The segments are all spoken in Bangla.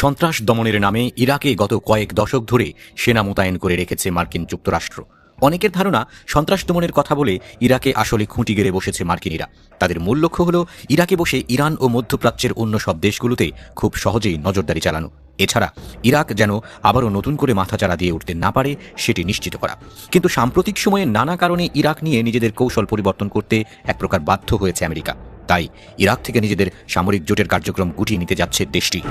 সন্ত্রাস দমনের নামে ইরাকে গত কয়েক দশক ধরে সেনা মোতায়েন করে রেখেছে মার্কিন যুক্তরাষ্ট্র। অনেকের ধারণা সন্ত্রাস দমনের কথা বলে ইরাকে আসলে খুঁটি গেড়ে বসেছে মার্কিনিরা। তাদের মূল লক্ষ্য হল ইরাকে বসে ইরান ও মধ্যপ্রাচ্যের অন্য সব দেশগুলোতে খুব সহজেই নজরদারি চালানো। এছাড়া ইরাক যেন আবারও নতুন করে মাথাচাড়া দিয়ে উঠতে না পারে সেটি নিশ্চিত করা। কিন্তু সাম্প্রতিক সময়ে নানা কারণে ইরাক নিয়ে নিজেদের কৌশল পরিবর্তন করতে এক প্রকার বাধ্য হয়েছে আমেরিকা। তাই ইরাক থেকে নিজেদের সামরিক জোটের কার্যক্রম গুটিয়ে নিতে যাচ্ছে দেশটি।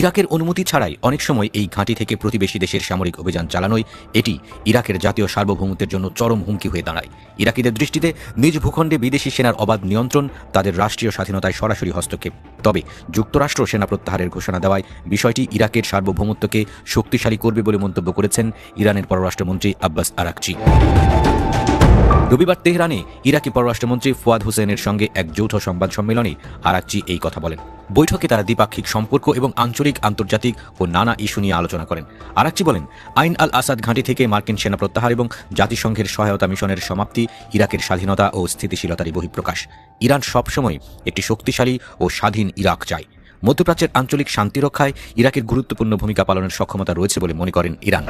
ইরাকের অনুমতি ছাড়াই অনেক সময় এই ঘাঁটি থেকে প্রতিবেশী দেশের সামরিক অভিযান চালানোয় এটি ইরাকের জাতীয় সার্বভৌমত্বের জন্য চরম হুমকি হয়ে দাঁড়ায়। ইরাকিদের দৃষ্টিতে নিজ ভূখণ্ডে বিদেশি সেনার অবাধ নিয়ন্ত্রণ তাদের রাষ্ট্রীয় স্বাধীনতায় সরাসরি হস্তক্ষেপ। তবে যুক্তরাষ্ট্র সেনা প্রত্যাহারের ঘোষণা দেওয়ায় বিষয়টি ইরাকের সার্বভৌমত্বকে শক্তিশালী করবে বলে মন্তব্য করেছেন ইরানের পররাষ্ট্রমন্ত্রী আব্বাস আরাকচি। রবিবার তেহরানে ইরাকি পররাষ্ট্রমন্ত্রী ফুয়াদ হোসেনের সঙ্গে এক যৌথ সংবাদ সম্মেলনে আরাকচি এই কথা বলেন। বৈঠকে তারা দ্বিপাক্ষিক সম্পর্ক এবং আঞ্চলিক, আন্তর্জাতিক ও নানা ইস্যু নিয়ে আলোচনা করেন। আরাকচি বলেন, আইন আল আসাদ ঘাঁটি থেকে মার্কিন সেনা প্রত্যাহার এবং জাতিসংঘের সহায়তা মিশনের সমাপ্তি ইরাকের স্বাধীনতা ও স্থিতিশীলতারই বহিঃপ্রকাশ। ইরান সবসময় একটি শক্তিশালী ও স্বাধীন ইরাক চায়। মধ্যপ্রাচ্যের আঞ্চলিক শান্তি রক্ষায় ইরাকের গুরুত্বপূর্ণ ভূমিকা পালনের সক্ষমতা রয়েছে বলে মনে করেন ইরান।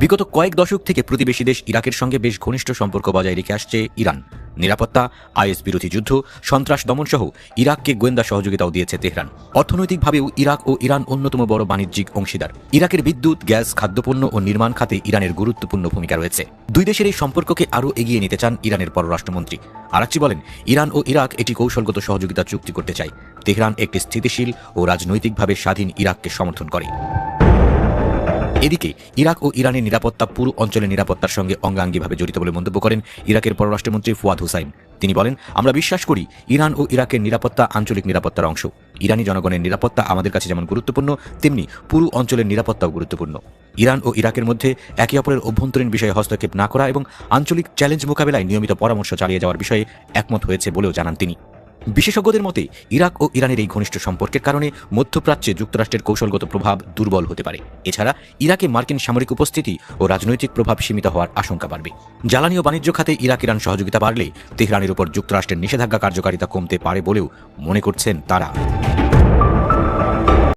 বিগত কয়েক দশক থেকে প্রতিবেশী দেশ ইরাকের সঙ্গে বেশ ঘনিষ্ঠ সম্পর্ক বজায় রেখে আসছে ইরান। নিরাপত্তা, আইএস বিরোধী যুদ্ধ, সন্ত্রাস দমনসহ ইরাককে গোয়েন্দা সহযোগিতাও দিয়েছে তেহরান। অর্থনৈতিকভাবেও ইরাক ও ইরান অন্যতম বড় বাণিজ্যিক অংশীদার। ইরাকের বিদ্যুৎ, গ্যাস, খাদ্যপণ্য ও নির্মাণ খাতে ইরানের গুরুত্বপূর্ণ ভূমিকা রয়েছে। দুই দেশের এই সম্পর্ককে আরও এগিয়ে নিতে চান ইরানের পররাষ্ট্রমন্ত্রী। আরাকচি বলেন, ইরান ও ইরাক এটি কৌশলগত সহযোগিতা চুক্তি করতে চায়। তেহরান একটি স্থিতিশীল ও রাজনৈতিকভাবে স্বাধীন ইরাককে সমর্থন করে। এদিকে ইরাক ও ইরানের নিরাপত্তা পুরো অঞ্চলের নিরাপত্তার সঙ্গে অঙ্গাঙ্গিভাবে জড়িত বলে মন্তব্য করেন ইরাকের পররাষ্ট্রমন্ত্রী ফুয়াদ হোসাইন। তিনি বলেন, আমরা বিশ্বাস করি ইরান ও ইরাকের নিরাপত্তা আঞ্চলিক নিরাপত্তার অংশ। ইরানি জনগণের নিরাপত্তা আমাদের কাছে যেমন গুরুত্বপূর্ণ, তেমনি পুরো অঞ্চলের নিরাপত্তাও গুরুত্বপূর্ণ। ইরান ও ইরাকের মধ্যে একে অপরের অভ্যন্তরীণ বিষয়ে হস্তক্ষেপ না করা এবং আঞ্চলিক চ্যালেঞ্জ মোকাবেলায় নিয়মিত পরামর্শ চালিয়ে যাওয়ার বিষয়ে একমত হয়েছে বলেও জানান তিনি। বিশেষজ্ঞদের মতে ইরাক ও ইরানের এই ঘনিষ্ঠ সম্পর্কের কারণে মধ্যপ্রাচ্যে যুক্তরাষ্ট্রের কৌশলগত প্রভাব দুর্বল হতে পারে। এছাড়া ইরাকে মার্কিন সামরিক উপস্থিতি ও রাজনৈতিক প্রভাব সীমিত হওয়ার আশঙ্কা বাড়বে। জ্বালানি ও বাণিজ্য খাতে ইরাক ইরান সহযোগিতা বাড়লে তেহরানের উপর যুক্তরাষ্ট্রের নিষেধাজ্ঞা কার্যকারিতা কমতে পারে বলেও মনে করছেন তারা।